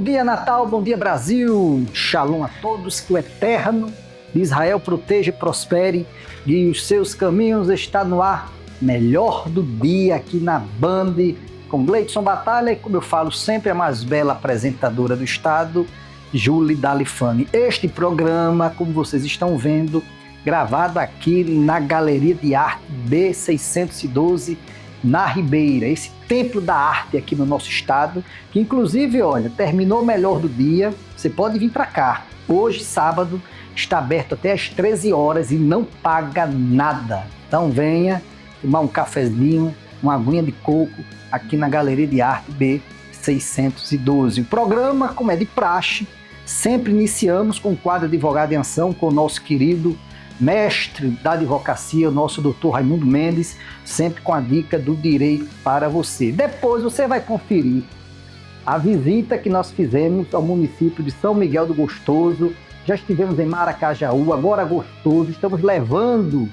dia, Natal, bom dia, Brasil. Shalom a todos, que o Eterno de Israel proteja e prospere, e os seus caminhos. Está no ar, melhor do dia aqui na Band, com Gleidson Batalha e, como eu falo sempre, a mais bela apresentadora do estado, Julie Dalifani. Este programa, como vocês estão vendo, gravado aqui na Galeria de Arte B612, na Ribeira, esse templo da arte aqui no nosso estado, que inclusive, olha, terminou o melhor do dia, você pode vir para cá. Hoje, sábado, está aberto até às 13 horas e não paga nada. Então venha tomar um cafezinho, uma aguinha de coco aqui na Galeria de Arte B612. O programa, como é de praxe, sempre iniciamos com o quadro Advogado em Ação com o nosso querido mestre da advocacia, o nosso doutor Raimundo Mendes, sempre com a dica do direito para você. Depois você vai conferir a visita que nós fizemos ao município de São Miguel do Gostoso. Já estivemos em Maracajaú, agora Gostoso. Estamos levando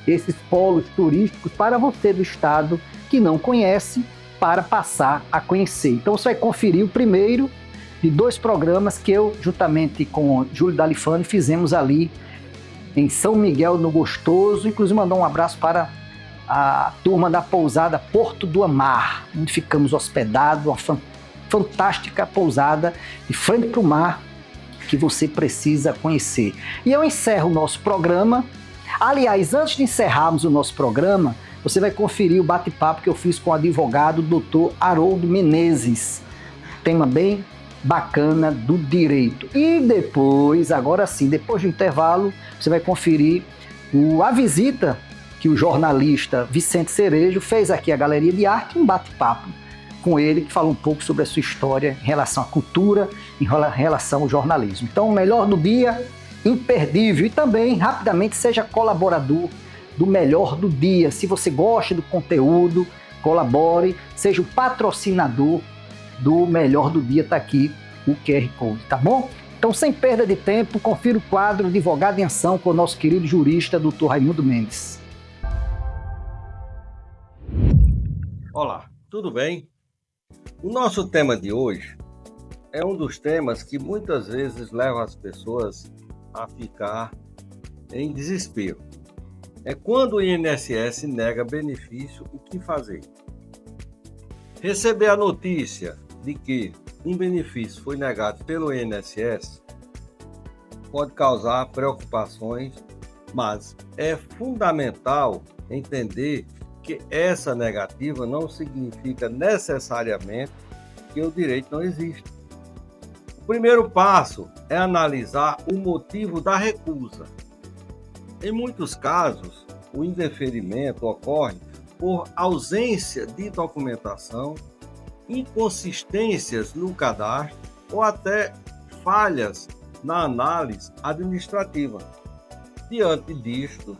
esses polos turísticos para você do estado que não conhece, para passar a conhecer. Então você vai conferir o primeiro de 2 programas que eu, juntamente com Júlio Dalifani, fizemos ali em São Miguel no Gostoso. Inclusive mandar um abraço para a turma da pousada Porto do Amar, onde ficamos hospedados, uma fantástica pousada de frente para o mar que você precisa conhecer. E eu encerro o nosso programa. Aliás, antes de encerrarmos o nosso programa, você vai conferir o bate-papo que eu fiz com o advogado Dr. Haroldo Menezes, tema bem bacana do direito. E depois, agora sim, depois do intervalo, você vai conferir a visita que o jornalista Vicente Cerejo fez aqui à Galeria de Arte, um bate-papo com ele, que fala um pouco sobre a sua história em relação à cultura, em relação ao jornalismo. Então, o melhor do dia, imperdível. E também, rapidamente, seja colaborador do Melhor do Dia. Se você gosta do conteúdo, colabore, seja o patrocinador do Melhor do Dia. Está aqui o QR Code, tá bom? Então, sem perda de tempo, confira o quadro Advogado em Ação com o nosso querido jurista, Dr. Raimundo Mendes. Olá, tudo bem? O nosso tema de hoje é um dos temas que muitas vezes leva as pessoas a ficar em desespero. É quando o INSS nega benefício, o que fazer? Receber a notícia de que um benefício foi negado pelo INSS pode causar preocupações, mas é fundamental entender que essa negativa não significa necessariamente que o direito não existe. O primeiro passo é analisar o motivo da recusa. Em muitos casos, o indeferimento ocorre por ausência de documentação, inconsistências no cadastro ou até falhas na análise administrativa. Diante disto,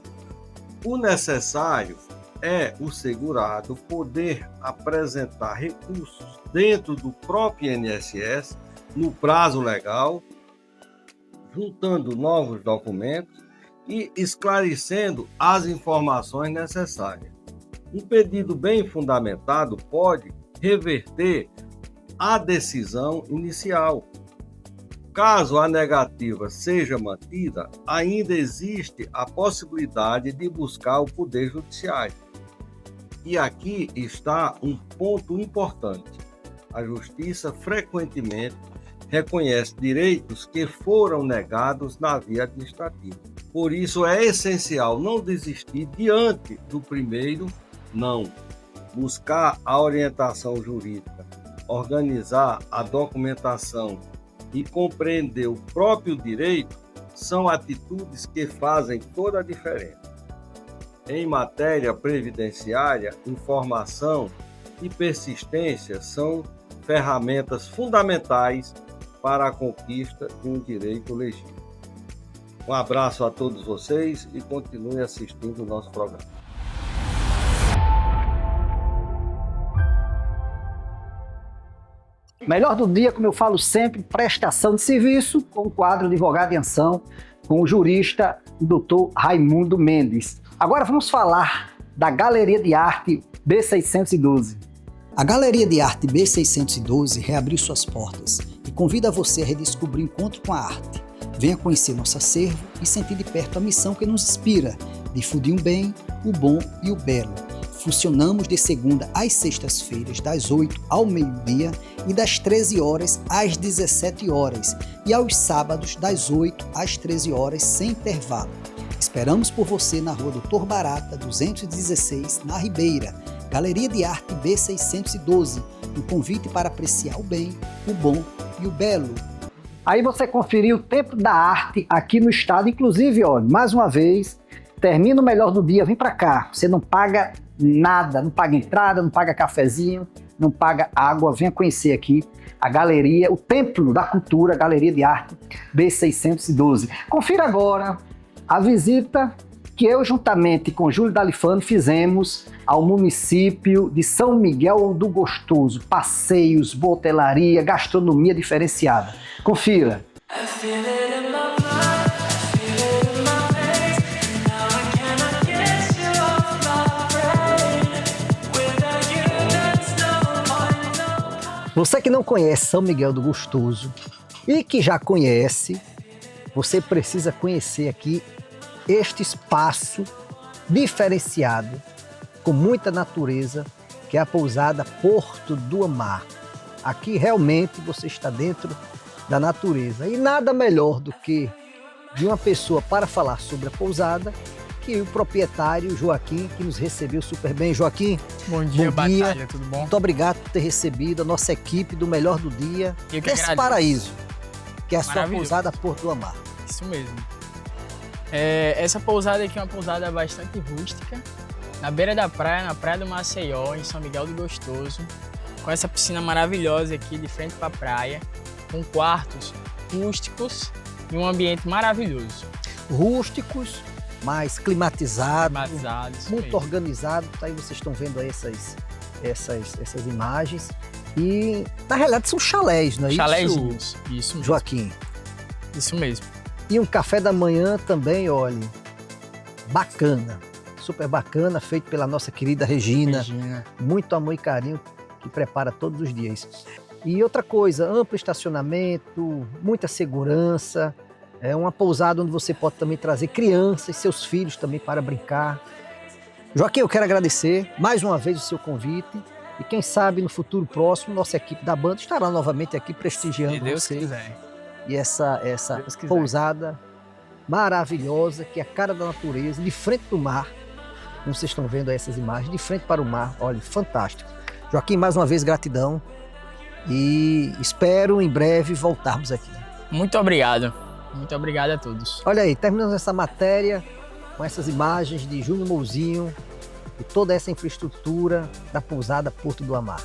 o necessário é o segurado poder apresentar recursos dentro do próprio INSS no prazo legal, juntando novos documentos e esclarecendo as informações necessárias. Um pedido bem fundamentado pode reverter a decisão inicial. Caso a negativa seja mantida, ainda existe a possibilidade de buscar o Poder Judiciário. E aqui está um ponto importante. A Justiça frequentemente reconhece direitos que foram negados na via administrativa. Por isso é essencial não desistir diante do primeiro não. Buscar a orientação jurídica, organizar a documentação e compreender o próprio direito são atitudes que fazem toda a diferença. Em matéria previdenciária, informação e persistência são ferramentas fundamentais para a conquista de um direito legítimo. Um abraço a todos vocês e continue assistindo o nosso programa. Melhor do dia, como eu falo sempre, prestação de serviço com o quadro Advogado em Ação com o jurista Dr. Raimundo Mendes. Agora vamos falar da Galeria de Arte B612. A Galeria de Arte B612 reabriu suas portas e e convida você a redescobrir o encontro com a arte. Venha conhecer nosso acervo e sentir de perto a missão que nos inspira, difundir o bem, o bom e o belo. Funcionamos de segunda às sextas-feiras, das 8 ao meio-dia e das 13 horas às 17 horas, e aos sábados, das 8 às 13 horas, sem intervalo. Esperamos por você na Rua Doutor Barata, 216, na Ribeira, Galeria de Arte B612, um convite para apreciar o bem, o bom e o belo. Aí você conferiu o Templo da Arte aqui no estado, inclusive, olha, mais uma vez, termina o melhor do dia, vem para cá, você não paga nada, não paga entrada, não paga cafezinho, não paga água, venha conhecer aqui a galeria, o Templo da Cultura, Galeria de Arte B612. Confira agora a visita que eu, juntamente com Júlio Dalifano, fizemos ao município de São Miguel do Gostoso. Passeios, botelaria, gastronomia diferenciada. Confira. Você que não conhece São Miguel do Gostoso e que já conhece, você precisa conhecer aqui este espaço diferenciado, com muita natureza, que é a pousada Porto do Amar. Aqui realmente você está dentro da natureza. E nada melhor do que de uma pessoa para falar sobre a pousada que o proprietário Joaquim, que nos recebeu super bem. Joaquim, bom dia, Batalha, tudo bom? Muito obrigado por ter recebido a nossa equipe do Melhor do Dia, desse paraíso, que é a sua pousada Porto do Amar. Isso mesmo. Essa pousada aqui é uma pousada bastante rústica, na beira da praia, na Praia do Maceió, em São Miguel do Gostoso, com essa piscina maravilhosa aqui de frente para a praia, com quartos rústicos e um ambiente maravilhoso. Rústicos, mas climatizado, muito mesmo. Organizado. Tá aí, vocês estão vendo aí essas imagens. E, na realidade, são chalés, não é Chalézinhos, isso mesmo. Joaquim? Isso mesmo. E um café da manhã também, olha, bacana, super bacana, feito pela nossa querida Regina. Muito amor e carinho, que prepara todos os dias. E outra coisa, amplo estacionamento, muita segurança. É uma pousada onde você pode também trazer crianças, seus filhos também para brincar. Joaquim, eu quero agradecer mais uma vez o seu convite. E quem sabe no futuro próximo, nossa equipe da banda estará novamente aqui prestigiando Deus você. Quiser. E essa pousada maravilhosa, que é a cara da natureza, de frente do mar. Como vocês estão vendo aí essas imagens, de frente para o mar. Olha, fantástico. Joaquim, mais uma vez, gratidão. E espero em breve voltarmos aqui. Muito obrigado. Muito obrigado a todos. Olha aí, terminamos essa matéria com essas imagens de Júnior Mouzinho e toda essa infraestrutura da pousada Porto do Amar.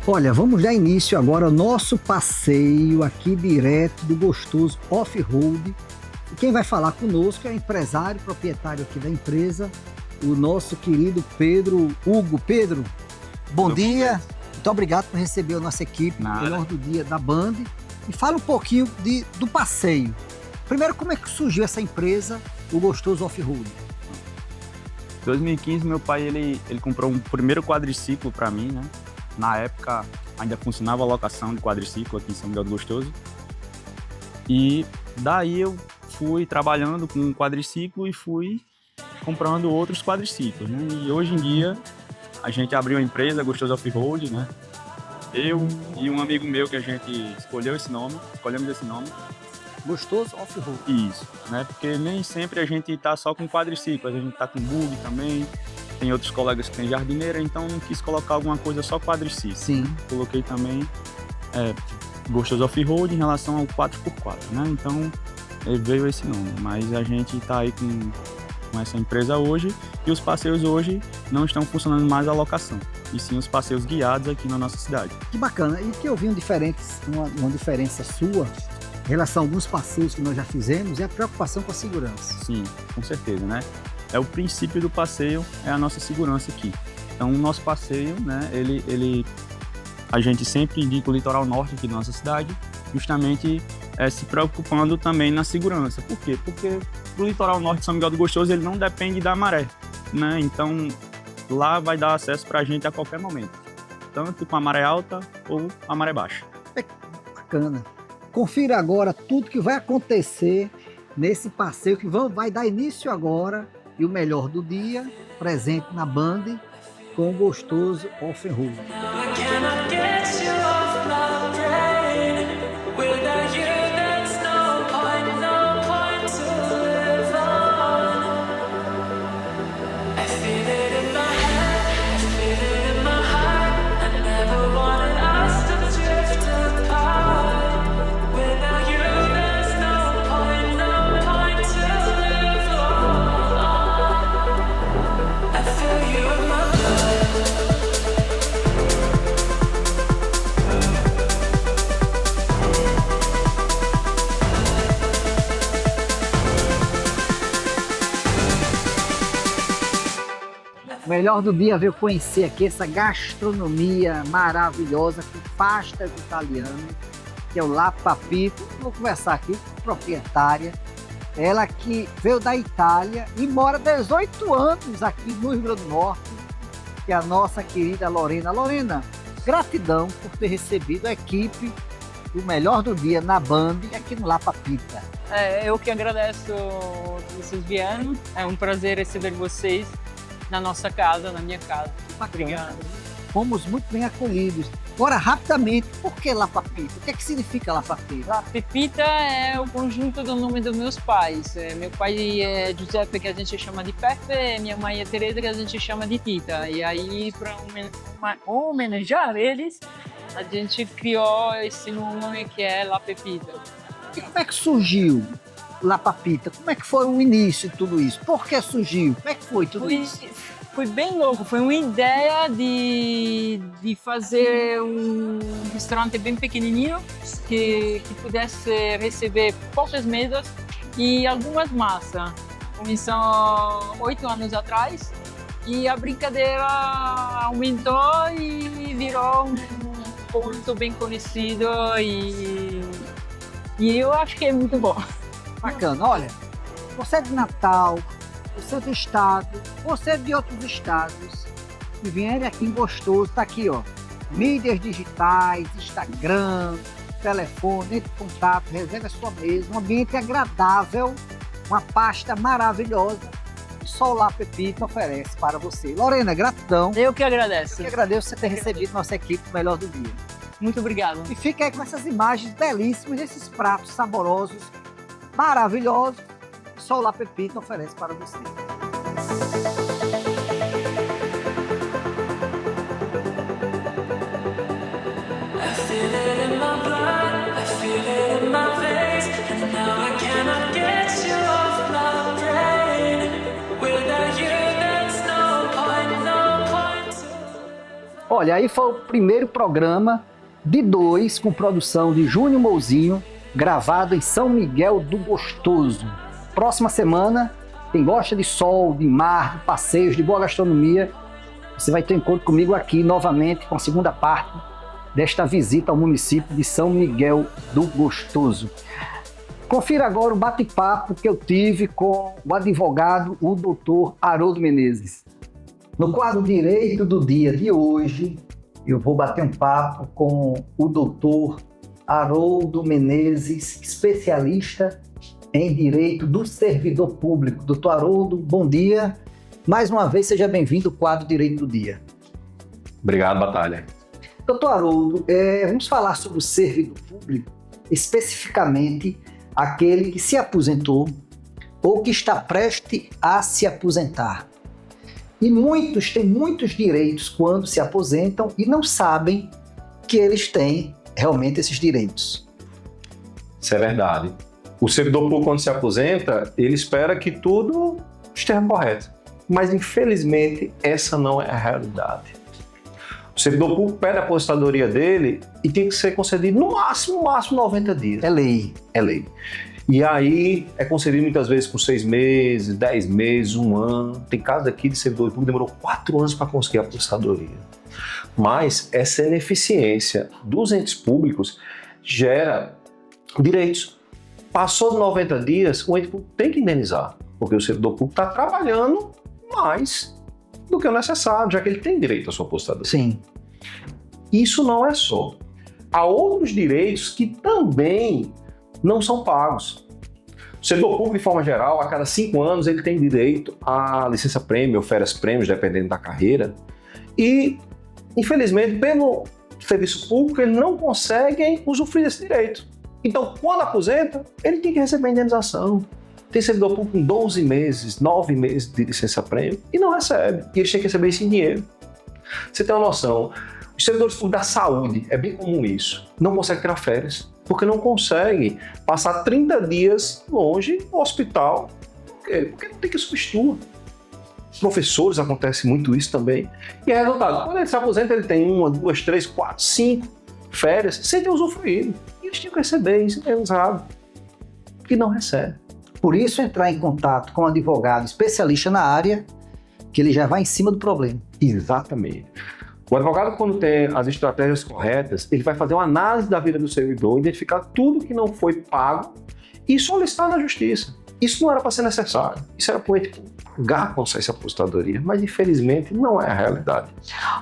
Olha, vamos dar início agora ao nosso passeio aqui direto do Gostoso Off-Road. E quem vai falar conosco é o empresário, proprietário aqui da empresa, o nosso querido Pedro Hugo. Pedro, bom dia. Muito obrigado por receber a nossa equipe, Melhor do Dia da Band. E fala um pouquinho do passeio. Primeiro, como é que surgiu essa empresa, o Gostoso Off-Road? Em 2015, meu pai ele comprou um primeiro quadriciclo para mim, né? Na época, ainda funcionava a locação de quadriciclo aqui em São Miguel do Gostoso. E daí eu fui trabalhando com um quadriciclo e fui comprando outros quadriciclos, né? E hoje em dia, a gente abriu a empresa Gostoso Off-Road, né? Eu e um amigo meu que a gente escolhemos esse nome. Gostoso Off-Road. Isso, né? Porque nem sempre a gente tá só com quadriciclo, a gente tá com bug também. Tem outros colegas que têm jardineira, então não quis colocar alguma coisa só quadriciclo. Sim. Coloquei também Gostoso Off-Road em relação ao 4x4, né? Então veio esse nome, mas a gente tá aí com essa empresa hoje e os passeios hoje não estão funcionando mais a locação, e sim os passeios guiados aqui na nossa cidade. Que bacana. E que eu vi uma diferença sua em relação a alguns passeios que nós já fizemos é a preocupação com a segurança. Sim, com certeza, né? O princípio do passeio é a nossa segurança aqui. Então, o nosso passeio, né, ele a gente sempre indica o litoral norte aqui da nossa cidade, justamente se preocupando também na segurança. Por quê? Porque o litoral norte de São Miguel do Gostoso ele não depende da maré, né? Então lá vai dar acesso para a gente a qualquer momento, tanto com a maré alta ou a maré baixa. Bacana. Confira agora tudo que vai acontecer nesse passeio que vai dar início agora, e o melhor do dia, presente na Band, com o gostoso Offenhof. O melhor do dia veio conhecer aqui essa gastronomia maravilhosa com pastas italianas, que é o La Papita. Vou conversar aqui com a proprietária, ela que veio da Itália e mora 18 anos aqui no Rio Grande do Norte, que é a nossa querida Lorena. Lorena, gratidão por ter recebido a equipe do melhor do dia na Band aqui no La Papita. Eu que agradeço que vocês vieram, é um prazer receber vocês na nossa casa, na minha casa. Obrigado. Fomos muito bem acolhidos. Agora, rapidamente, por que La Papita? O que é que significa La Papita? La Pepita é o conjunto do nome dos meus pais. Meu pai é Giuseppe, que a gente chama de Pepe, minha mãe é Teresa, que a gente chama de Tita. E aí, para homenagear eles, a gente criou esse nome que é La Pepita. E como é que surgiu La Papita? Como é que foi o início de tudo isso? Por que surgiu? Como é que foi tudo isso? Foi bem louco, foi uma ideia de fazer um restaurante bem pequenininho que pudesse receber poucas mesas e algumas massas. Começou 8 anos atrás e a brincadeira aumentou e virou um ponto bem conhecido e eu acho que é muito bom. Bacana, olha, você é de Natal, você é do estado, você é de outros estados, e vierem aqui em Gostoso, tá aqui, ó, mídias digitais, Instagram, telefone, entre em contato, reserve a sua mesa, um ambiente agradável, uma pasta maravilhosa, que só o La Pepita oferece para você. Lorena, gratidão. Eu que agradeço. Eu que agradeço você ter recebido nossa equipe melhor do dia. Muito obrigado. E fica aí com essas imagens belíssimas, esses pratos saborosos, maravilhosos, que só o La Pepita oferece para você. Olha, aí foi o primeiro programa de 2 com produção de Júnior Mouzinho, gravado em São Miguel do Gostoso. Próxima semana, quem gosta de sol, de mar, de passeios, de boa gastronomia, você vai ter um encontro comigo aqui novamente com a segunda parte desta visita ao município de São Miguel do Gostoso. Confira agora o bate-papo que eu tive com o advogado, o doutor Haroldo Menezes. No quadro Direito do Dia de hoje, eu vou bater um papo com o doutor Haroldo Menezes, especialista em Direito do Servidor Público. Doutor Haroldo, bom dia. Mais uma vez, seja bem-vindo ao quadro Direito do Dia. Obrigado, Batalha. Doutor Haroldo, vamos falar sobre o servidor público, especificamente aquele que se aposentou ou que está prestes a se aposentar. E muitos têm muitos direitos quando se aposentam e não sabem que eles têm realmente esses direitos. Isso é verdade. O servidor público, quando se aposenta, ele espera que tudo esteja correto. Mas, infelizmente, essa não é a realidade. O servidor público pede a aposentadoria dele e tem que ser concedido no máximo 90 dias. É lei. É lei. E aí é concedido muitas vezes com 6 meses, 10 meses, 1 ano. Tem casos aqui de servidor público que demorou 4 anos para conseguir a aposentadoria. Mas essa ineficiência dos entes públicos gera direitos. Passou de 90 dias, o ente público tem que indenizar, porque o servidor público está trabalhando mais do que o necessário, já que ele tem direito à sua aposentadoria. Sim. Isso não é só. Há outros direitos que também não são pagos. O servidor público, de forma geral, a cada 5 anos, ele tem direito à licença-prêmio ou férias-prêmios, dependendo da carreira. E, infelizmente, pelo serviço público, eles não conseguem usufruir desse direito. Então, quando aposenta, ele tem que receber indenização. Tem servidor público com 12 meses, 9 meses de licença-prêmio e não recebe. E eles têm que receber isso em dinheiro. Você tem uma noção, os servidores públicos da saúde, é bem comum isso, não conseguem tirar férias, porque não conseguem passar 30 dias longe do hospital, porque não tem que substituir. Os professores, acontece muito isso também. E é resultado, quando ele se aposenta, ele tem 1, 2, 3, 4, 5 férias sem ter usufruído. E eles tinham que receber isso, sabe? E não recebe. Por isso, entrar em contato com um advogado especialista na área, que ele já vai em cima do problema. Exatamente. O advogado, quando tem as estratégias corretas, ele vai fazer uma análise da vida do servidor, identificar tudo que não foi pago e solicitar na justiça. Isso não era para ser necessário. Isso era para o ente pagar com essa aposentadoria, mas infelizmente não é a realidade.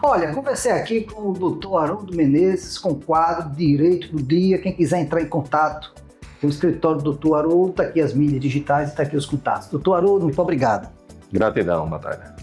Olha, conversei aqui com o doutor Haroldo Menezes, com o quadro Direito do Dia. Quem quiser entrar em contato com o escritório do doutor Haroldo, está aqui as mídias digitais e está aqui os contatos. Doutor Haroldo, muito obrigado. Gratidão, Batalha.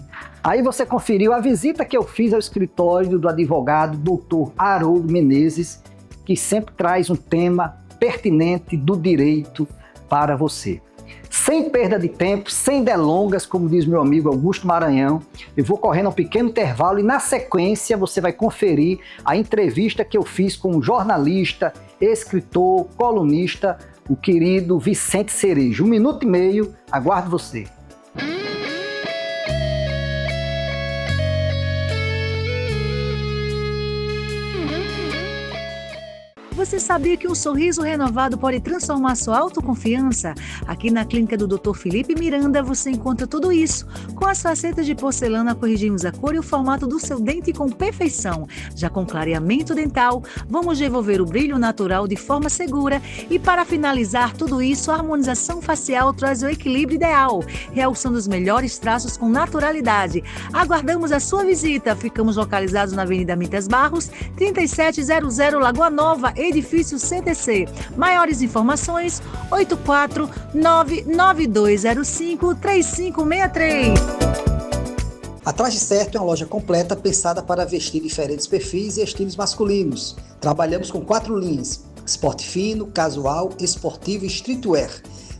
Aí você conferiu a visita que eu fiz ao escritório do advogado doutor Haroldo Menezes, que sempre traz um tema pertinente do direito para você. Sem perda de tempo, sem delongas, como diz meu amigo Augusto Maranhão, eu vou correndo um pequeno intervalo e na sequência você vai conferir a entrevista que eu fiz com um jornalista, escritor, colunista, o querido Vicente Cerejo. 1 minuto e meio, aguardo você. Você sabia que um sorriso renovado pode transformar sua autoconfiança? Aqui na clínica do Dr. Felipe Miranda você encontra tudo isso. Com as facetas de porcelana corrigimos a cor e o formato do seu dente com perfeição. Já com clareamento dental, vamos devolver o brilho natural de forma segura. E para finalizar tudo isso, a harmonização facial traz o equilíbrio ideal, realçando os melhores traços com naturalidade. Aguardamos a sua visita. Ficamos localizados na Avenida Mitas Barros, 3700 Lagoa Nova, edifício CTC. Maiores informações, 84992053563. A Traje Certo é uma loja completa pensada para vestir diferentes perfis e estilos masculinos. Trabalhamos com 4 linhas: esporte fino, casual, esportivo e streetwear.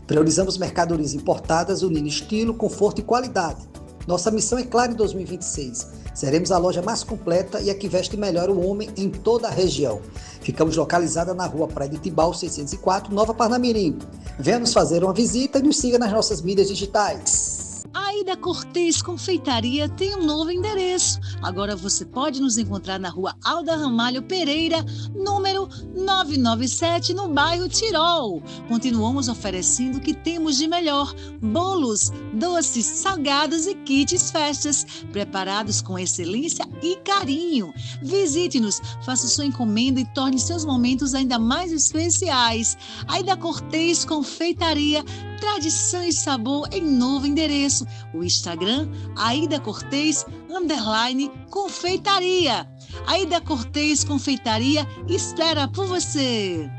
Priorizamos mercadorias importadas, unindo estilo, conforto e qualidade. Nossa missão é clara em 2026. Seremos a loja mais completa e a que veste melhor o homem em toda a região. Ficamos localizada na rua Praia de Tibau, 604, Nova Parnamirim. Venha nos fazer uma visita e nos siga nas nossas mídias digitais. A Aida Cortez Confeitaria tem um novo endereço. Agora você pode nos encontrar na rua Alda Ramalho Pereira, número 997, no bairro Tirol. Continuamos oferecendo o que temos de melhor: bolos, doces, salgados e kits festas, preparados com excelência e carinho. Visite-nos, faça sua encomenda e torne seus momentos ainda mais especiais. Aida Cortez Confeitaria, tradição e sabor em novo endereço. O Instagram, Aida Cortez _confeitaria. Aida Cortez Confeitaria espera por você.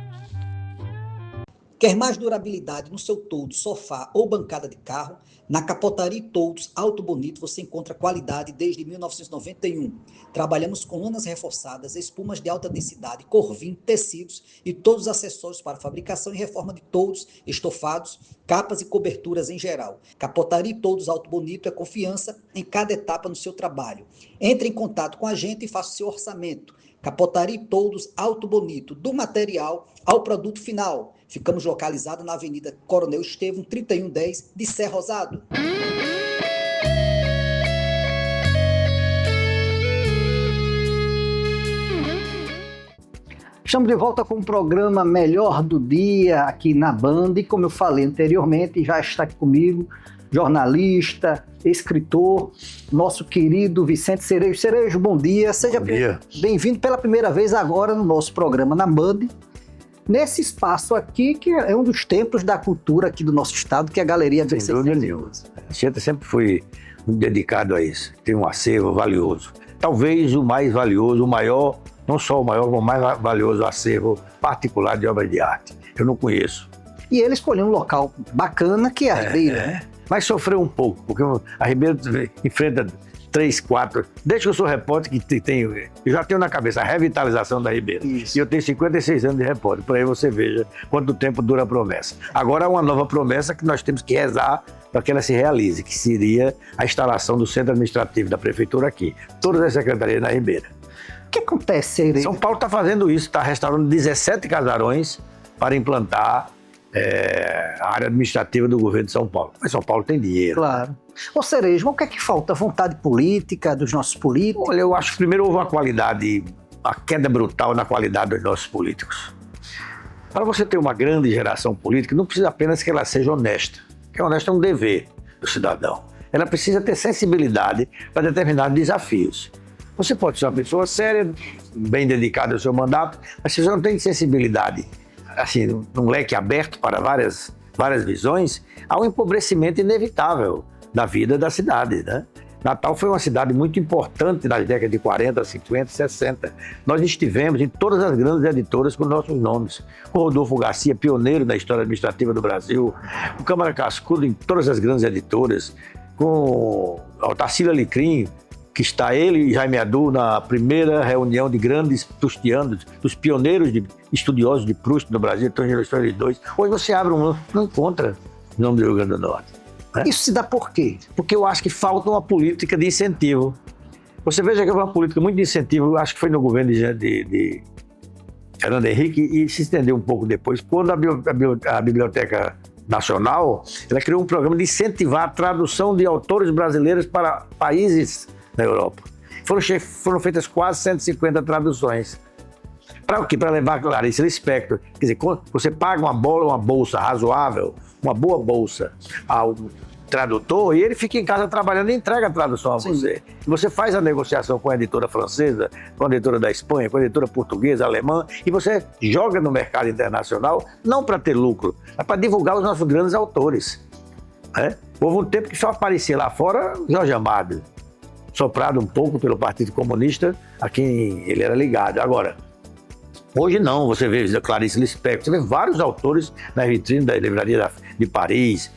Quer mais durabilidade no seu toldo, sofá ou bancada de carro? Na Capotaria e Toldos Alto Bonito você encontra qualidade desde 1991. Trabalhamos com lanas reforçadas, espumas de alta densidade, corvim, tecidos e todos os acessórios para fabricação e reforma de toldos, estofados, capas e coberturas em geral. Capotaria e Toldos Alto Bonito é confiança em cada etapa no seu trabalho. Entre em contato com a gente e faça o seu orçamento. Capotaria e Toldos Alto Bonito, do material ao produto final. Ficamos localizados na Avenida Coronel Estevão, 3110, de Serra Rosado. Estamos de volta com o programa Melhor do Dia aqui na Band. E como eu falei anteriormente, já está aqui comigo jornalista, escritor, nosso querido Vicente Cerejo. Cerejo, bom dia. Seja bem-vindo pela primeira vez agora no nosso programa na Band. Nesse espaço aqui, que é um dos templos da cultura aqui do nosso estado, que é a Galeria Sem dúvida nenhuma. A gente sempre foi muito dedicado a isso. Tem um acervo valioso. Talvez o mais valioso, o maior, não só o maior, mas o mais valioso acervo particular de obras de arte. Eu não conheço. E ele escolheu um local bacana, que é a Ribeira. Mas sofreu um pouco, porque a Ribeira enfrenta 3, 4... Desde que eu sou repórter, eu já tenho na cabeça a revitalização da Ribeira. Isso. E eu tenho 56 anos de repórter. Por aí você veja quanto tempo dura a promessa. Agora há uma nova promessa que nós temos que rezar para que ela se realize, que seria a instalação do centro administrativo da prefeitura aqui. Todas as secretarias na Ribeira. O que acontece, Cerejo? São Paulo está fazendo isso, está restaurando 17 casarões para implantar a área administrativa do governo de São Paulo. Mas São Paulo tem dinheiro. Claro. Ô Cerejo, o que é que falta? Vontade política dos nossos políticos? Olha, eu acho que primeiro houve uma queda brutal na qualidade dos nossos políticos. Para você ter uma grande geração política, não precisa apenas que ela seja honesta. Porque honesta é um dever do cidadão. Ela precisa ter sensibilidade para determinados desafios. Você pode ser uma pessoa séria, bem dedicada ao seu mandato, mas se você não tem sensibilidade, assim, num leque aberto para várias visões, há um empobrecimento inevitável da vida da cidade, né? Natal foi uma cidade muito importante nas décadas de 40, 50, 60. Nós estivemos em todas as grandes editoras com nossos nomes. O Rodolfo Garcia, pioneiro na história administrativa do Brasil. O Câmara Cascudo em todas as grandes editoras. Com o Tarsila Alecrim, que está ele e Jaime Adu na primeira reunião de grandes prustianos, dos pioneiros estudiosos de Proust no Brasil, então eles dois. Hoje você abre não encontra o nome do Rio Grande do Norte. Né? Isso se dá por quê? Porque eu acho que falta uma política de incentivo. Você veja que é uma política muito de incentivo, eu acho que foi no governo de Fernando Henrique e se estendeu um pouco depois, quando a Biblioteca Nacional, ela criou um programa de incentivar a tradução de autores brasileiros para países na Europa. Foram feitas quase 150 traduções. Para o quê? Para levar a Clarice Lispector. Quer dizer, você paga uma bolsa razoável, uma boa bolsa ao tradutor e ele fica em casa trabalhando e entrega a tradução a você. Você faz a negociação com a editora francesa, com a editora da Espanha, com a editora portuguesa, alemã, e você joga no mercado internacional, não para ter lucro, mas para divulgar os nossos grandes autores. Né? Houve um tempo que só aparecia lá fora Jorge Amado, soprado um pouco pelo Partido Comunista, a quem ele era ligado. Agora, hoje não, você vê Clarice Lispector, você vê vários autores na vitrine da livraria de Paris,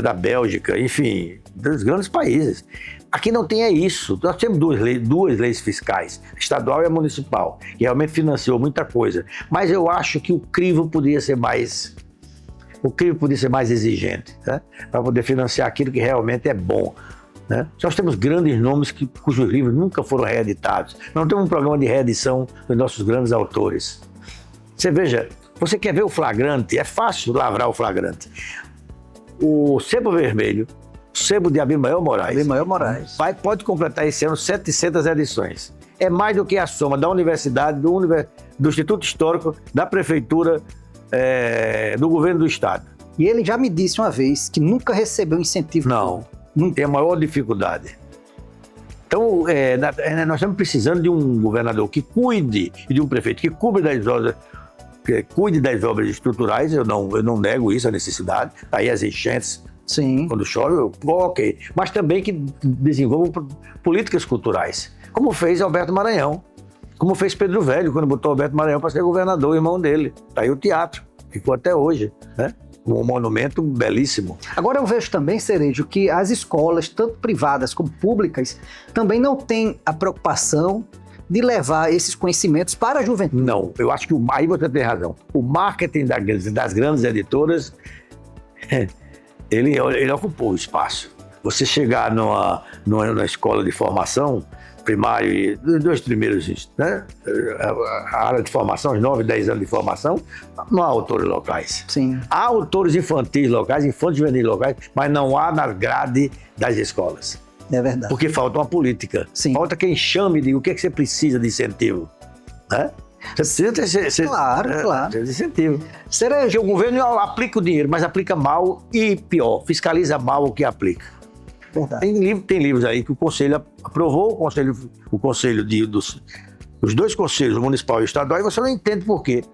da Bélgica, enfim, dos grandes países. Aqui não tem isso. Nós temos duas leis fiscais, estadual e a municipal, que realmente financiou muita coisa. Mas eu acho que o crivo podia ser mais exigente, né? Para poder financiar aquilo que realmente é bom. Né? Nós temos grandes nomes cujos livros nunca foram reeditados. Não temos um programa de reedição dos nossos grandes autores. Você veja, você quer ver o flagrante? É fácil lavrar o flagrante. O Sebo Vermelho, o Sebo de Abimael Moraes, pode completar esse ano 700 edições. É mais do que a soma da universidade, do Instituto Histórico, da Prefeitura, do Governo do Estado. E ele já me disse uma vez que nunca recebeu incentivo. Não tem a maior dificuldade. Então, nós estamos precisando de um governador que cuide, e de um prefeito que cuide das obras estruturais. Eu não nego isso, a necessidade. Aí as enchentes, sim, quando chove, ok. Mas também que desenvolvam políticas culturais, como fez Alberto Maranhão, como fez Pedro Velho, quando botou Alberto Maranhão para ser governador, irmão dele. Está aí o teatro, ficou até hoje, né? Um monumento belíssimo. Agora eu vejo também, Cerejo, que as escolas, tanto privadas como públicas, também não têm a preocupação de levar esses conhecimentos para a juventude. Não, eu acho que aí você tem razão. O marketing das grandes editoras, ele ocupou o espaço. Você chegar numa escola de formação, primário e dos dois primeiros, né? A área de formação, os 9, 10 anos de formação, não há autores locais. Sim. Há autores infantis locais, infantis juvenis locais, mas não há na grade das escolas. É verdade. Porque falta uma política. Sim. Falta quem chame e diga o que é que você precisa de incentivo. Né? Você precisa ter Claro. ter incentivo. Cerejo, Porque o governo aplica o dinheiro, mas aplica mal e pior, fiscaliza mal o que aplica. verdade. Tem livros aí que o Conselho aprovou, o conselho os dois conselhos, o municipal e o estadual, e você não entende por quê.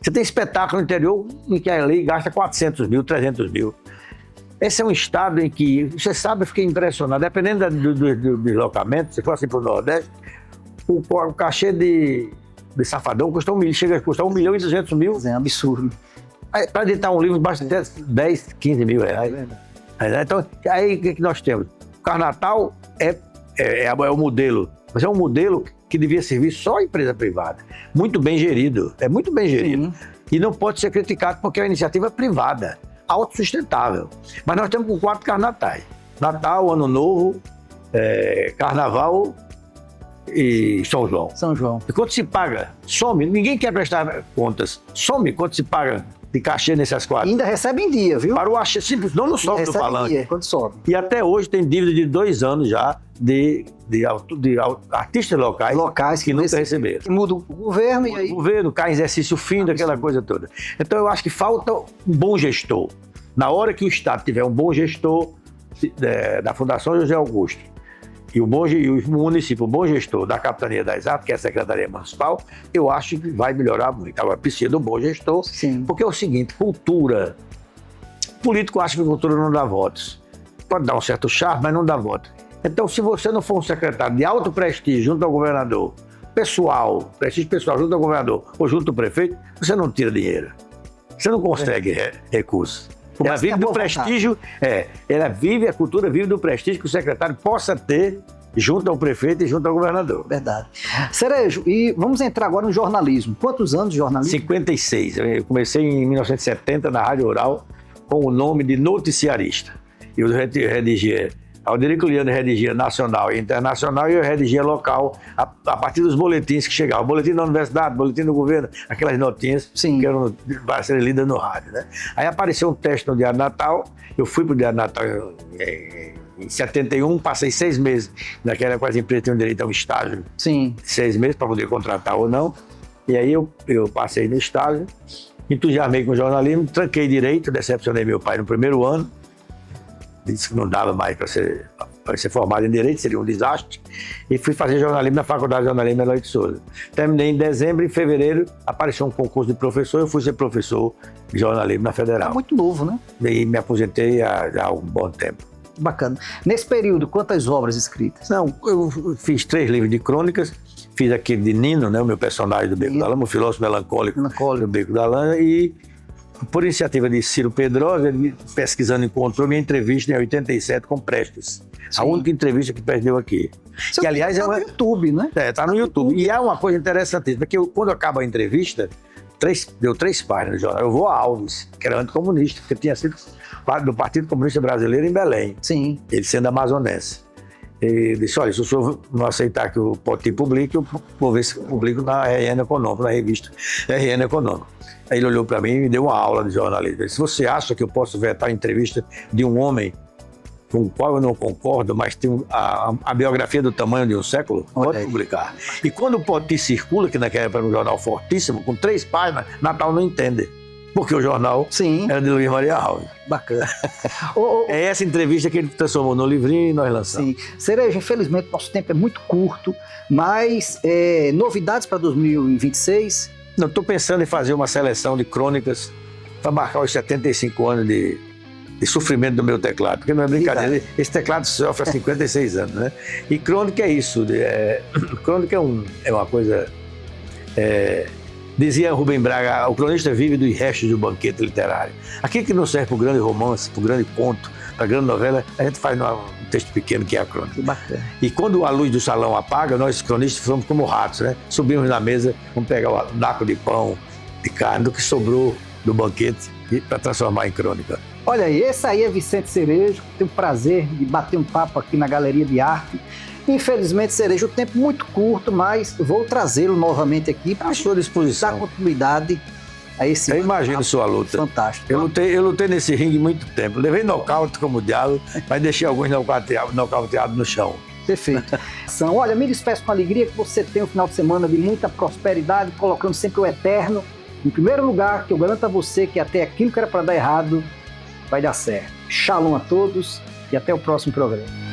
Você tem espetáculo no interior em que a lei gasta 400 mil, 300 mil. Esse é um estado em que, você sabe, eu fiquei impressionado, dependendo do deslocamento, se for assim para o Nordeste, o cachê de Safadão chega a custar 1 milhão e 200 mil. É um absurdo. Para editar um livro basta até 10, 15 mil reais. Então, aí o que nós temos? O Carnatal é o modelo, mas é um modelo que devia servir só a empresa privada. Muito bem gerido, é muito bem gerido. Sim. E não pode ser criticado porque é uma iniciativa privada, autossustentável. Mas nós temos 4 carnatais. Natal, Ano Novo, Carnaval e São João. São João. E quanto se paga? Some, ninguém quer prestar contas. Some quanto se paga de cachê nessas 4. Ainda recebe em dia, viu? Para o achê simples, não no sobe do Recebe em palanque. dia, quando sobe. E até hoje tem dívida de 2 anos já de artistas locais que nunca receberam. Que muda o governo e aí... O governo cai em exercício fim daquela coisa toda. Então eu acho que falta um bom gestor. Na hora que o Estado tiver um bom gestor da Fundação José Augusto e o município, um bom gestor da Capitania das Artes, que é a Secretaria Municipal, eu acho que vai melhorar muito. Agora precisa de um bom gestor, Sim. porque é o seguinte, cultura. Político acha que cultura não dá votos. Pode dar um certo charme, mas não dá voto. Então, se você não for um secretário de alto prestígio junto ao governador, prestígio pessoal junto ao governador ou junto ao prefeito, você não tira dinheiro. Você não consegue recursos. Ela vive do prestígio, a cultura vive do prestígio que o secretário possa ter junto ao prefeito e junto ao governador. Verdade. Cerejo, e vamos entrar agora no jornalismo. Quantos anos de jornalismo? 56. Eu comecei em 1970 na Rádio Rural com o nome de noticiarista. Eu redigia, Alderico Liano redigia nacional e internacional e eu redigia local a partir dos boletins que chegavam. Boletim da universidade, boletim do governo, aquelas notinhas Sim. que eram para serem lidas no rádio, né? Aí apareceu um teste no Diário Natal, eu fui para o Diário Natal em 71, passei 6 meses naquela quase empresa tinha direito a um estágio Sim. de 6 meses para poder contratar ou não. E aí eu passei no estágio, entusiasmei com o jornalismo, tranquei direito, decepcionei meu pai no primeiro ano, disse que não dava mais para ser formado em direito, seria um desastre, e fui fazer jornalismo na Faculdade de Jornalismo Eloy de Souza. Terminei em dezembro, em fevereiro apareceu um concurso de professor, eu fui ser professor de jornalismo na Federal. É muito novo, né? E me aposentei há um bom tempo. Bacana. Nesse período, quantas obras escritas? Não, eu fiz 3 livros de crônicas, fiz aquele de Nino, né, o meu personagem do Beco da Lama, o filósofo melancólico do Beco da Lama, e por iniciativa de Ciro Pedrosa, ele pesquisando encontrou minha entrevista em 87 com Prestes. A única entrevista que perdeu aqui. Que, aliás, tá no YouTube, né? Tá no YouTube. E é uma coisa interessante, porque quando acaba a entrevista, deu 3 páginas de jornal. Eu vou a Alves, que era anticomunista, porque tinha sido do Partido Comunista Brasileiro em Belém. Sim. Ele sendo amazonense. Ele disse, olha, se o senhor não aceitar que o Poti publique, eu vou ver se publico na RN Econômico, na revista RN Econômico. Aí ele olhou para mim e me deu uma aula de jornalismo. Ele disse, você acha que eu posso vetar a entrevista de um homem com o qual eu não concordo, mas tem a biografia do tamanho de um século? Pode publicar. E quando o Poti circula, que naquela época era um jornal fortíssimo, com 3 páginas, Natal não entende. Porque o jornal era de Luiz Maria Alves. Bacana. É essa entrevista que ele transformou no livrinho e nós lançamos. Sim. Cereja, infelizmente, nosso tempo é muito curto, mas novidades para 2026? Não, estou pensando em fazer uma seleção de crônicas para marcar os 75 anos de sofrimento do meu teclado, porque não é brincadeira, esse teclado sofre há 56 anos, né? E crônica é isso, crônica é uma coisa... Dizia Rubem Braga, o cronista vive dos restos do banquete literário. Aquilo que não serve para o grande romance, para o grande conto, para a grande novela, a gente faz num texto pequeno que é a crônica. Que bacana. E quando a luz do salão apaga, nós cronistas somos como ratos, né? Subimos na mesa, vamos pegar um naco de pão, de carne, do que sobrou do banquete para transformar em crônica. Olha aí, esse aí é Vicente Cerejo, tenho o prazer de bater um papo aqui na Galeria de Arte. Infelizmente, Cerejo, o tempo muito curto, mas vou trazê-lo novamente aqui para à sua disposição. Dar continuidade a esse... Eu imagino sua luta. Fantástico. Eu lutei nesse ringue muito tempo. Levei nocaute como diabo, mas deixei alguns nocauteados no chão. Perfeito. Olha, me despeço com alegria que você tenha um final de semana de muita prosperidade, colocando sempre o eterno em primeiro lugar, que eu garanto a você que até aquilo que era para dar errado vai dar certo. Shalom a todos e até o próximo programa.